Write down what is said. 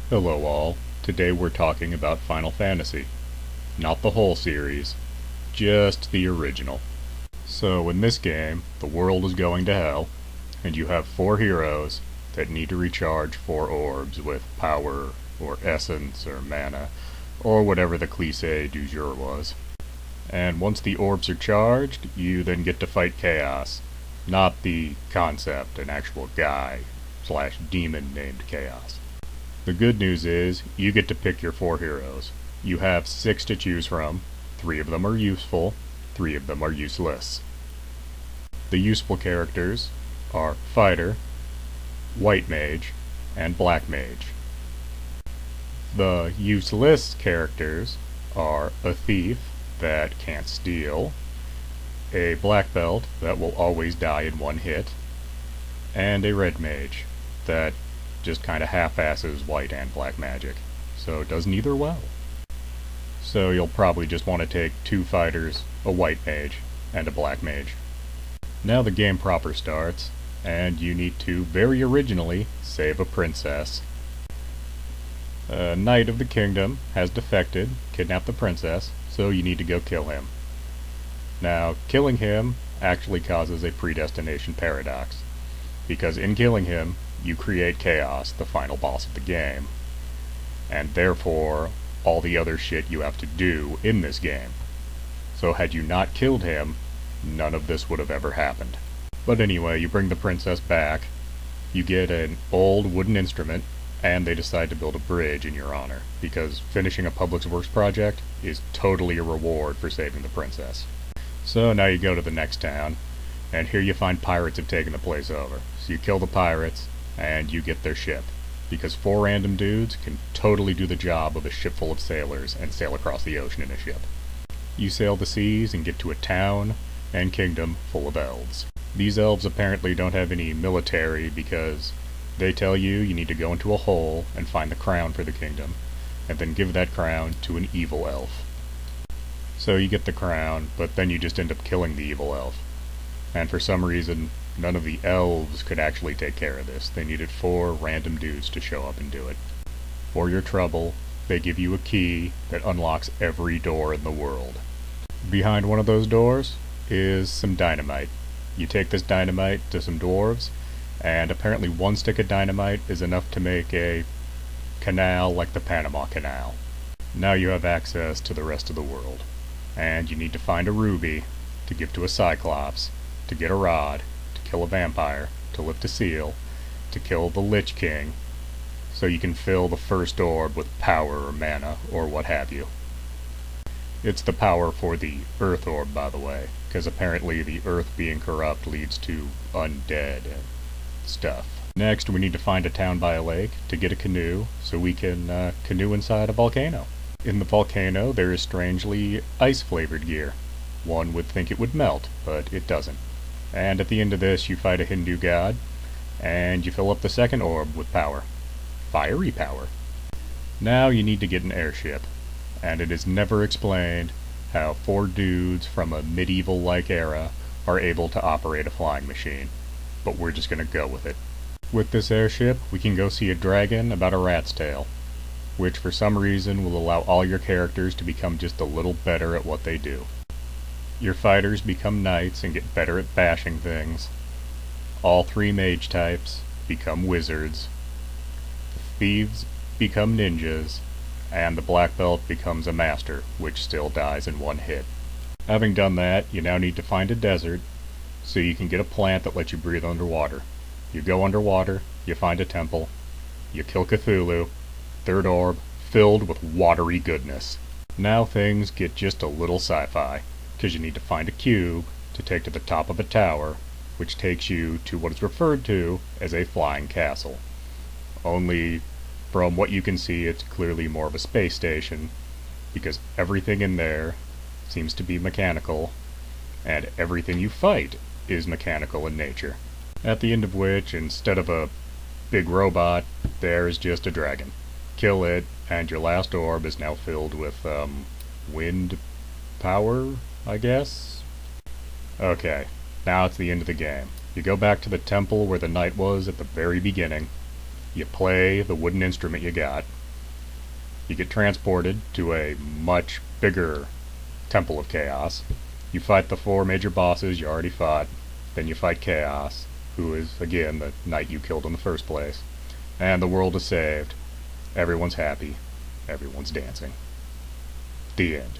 Hello all, today we're talking about Final Fantasy. Not the whole series, just the original. So in this game, the world is going to hell, and you have 4 heroes that need to recharge 4 orbs with power, or essence, or mana, or whatever the cliché du jour was. And once the orbs are charged, you then get to fight Chaos. Not the concept, an actual guy / demon named Chaos. The good news is, you get to pick your 4 heroes. You have 6 to choose from. 3 of them are useful, 3 of them are useless. The useful characters are Fighter, White Mage, and Black Mage. The useless characters are a Thief that can't steal, a Black Belt that will always die in 1 hit, and a Red Mage that just kinda half-asses white and black magic, so does neither well. So you'll probably just want to take 2 fighters, a white mage, and a black mage. Now the game proper starts, and you need to, very originally, save a princess. A knight of the kingdom has defected, kidnapped the princess, so you need to go kill him. Now, killing him actually causes a predestination paradox, because in killing him, you create Chaos, the final boss of the game, and therefore all the other shit you have to do in this game. So had you not killed him, none of this would have ever happened. But anyway, you bring the princess back, you get an old wooden instrument, and they decide to build a bridge in your honor, because finishing a public works project is totally a reward for saving the princess. So now you go to the next town, and here you find pirates have taken the place over. So you kill the pirates, and you get their ship, because 4 random dudes can totally do the job of a ship full of sailors and sail across the ocean in a ship. You sail the seas and get to a town and kingdom full of elves. These elves apparently don't have any military because they tell you need to go into a hole and find the crown for the kingdom, and then give that crown to an evil elf. So you get the crown, but then you just end up killing the evil elf. And for some reason, none of the elves could actually take care of this. They needed 4 random dudes to show up and do it. For your trouble, they give you a key that unlocks every door in the world. Behind one of those doors is some dynamite. You take this dynamite to some dwarves, and apparently 1 stick of dynamite is enough to make a canal like the Panama Canal. Now you have access to the rest of the world. And you need to find a ruby to give to a cyclops, to get a rod, to kill a vampire, to lift a seal, to kill the Lich King, so you can fill the first orb with power or mana or what have you. It's the power for the Earth Orb, by the way, because apparently the Earth being corrupt leads to undead and stuff. Next, we need to find a town by a lake to get a canoe so we can canoe inside a volcano. In the volcano, there is strangely ice-flavored gear. One would think it would melt, but it doesn't. And at the end of this, you fight a Hindu god, and you fill up the second orb with power. Fiery power. Now you need to get an airship, and it is never explained how 4 dudes from a medieval-like era are able to operate a flying machine, but we're just gonna go with it. With this airship, we can go see a dragon about a rat's tail, which for some reason will allow all your characters to become just a little better at what they do. Your fighters become knights and get better at bashing things. All 3 mage types become wizards. The thieves become ninjas, and the black belt becomes a master, which still dies in 1 hit. Having done that, you now need to find a desert, so you can get a plant that lets you breathe underwater. You go underwater, you find a temple, you kill Cthulhu, 3rd orb, filled with watery goodness. Now things get just a little sci-fi, because you need to find a cube to take to the top of a tower, which takes you to what is referred to as a flying castle. Only, from what you can see, it's clearly more of a space station, because everything in there seems to be mechanical, and everything you fight is mechanical in nature. At the end of which, instead of a big robot, there is just a dragon. Kill it, and your last orb is now filled with, wind power, I guess? Okay, now it's the end of the game. You go back to the temple where the knight was at the very beginning, You play the wooden instrument you got. You get transported to a much bigger Temple of Chaos. You fight the 4 major bosses you already fought. Then you fight Chaos, who is, again, the knight you killed in the first place. And the world is saved. Everyone's happy. Everyone's dancing. The end.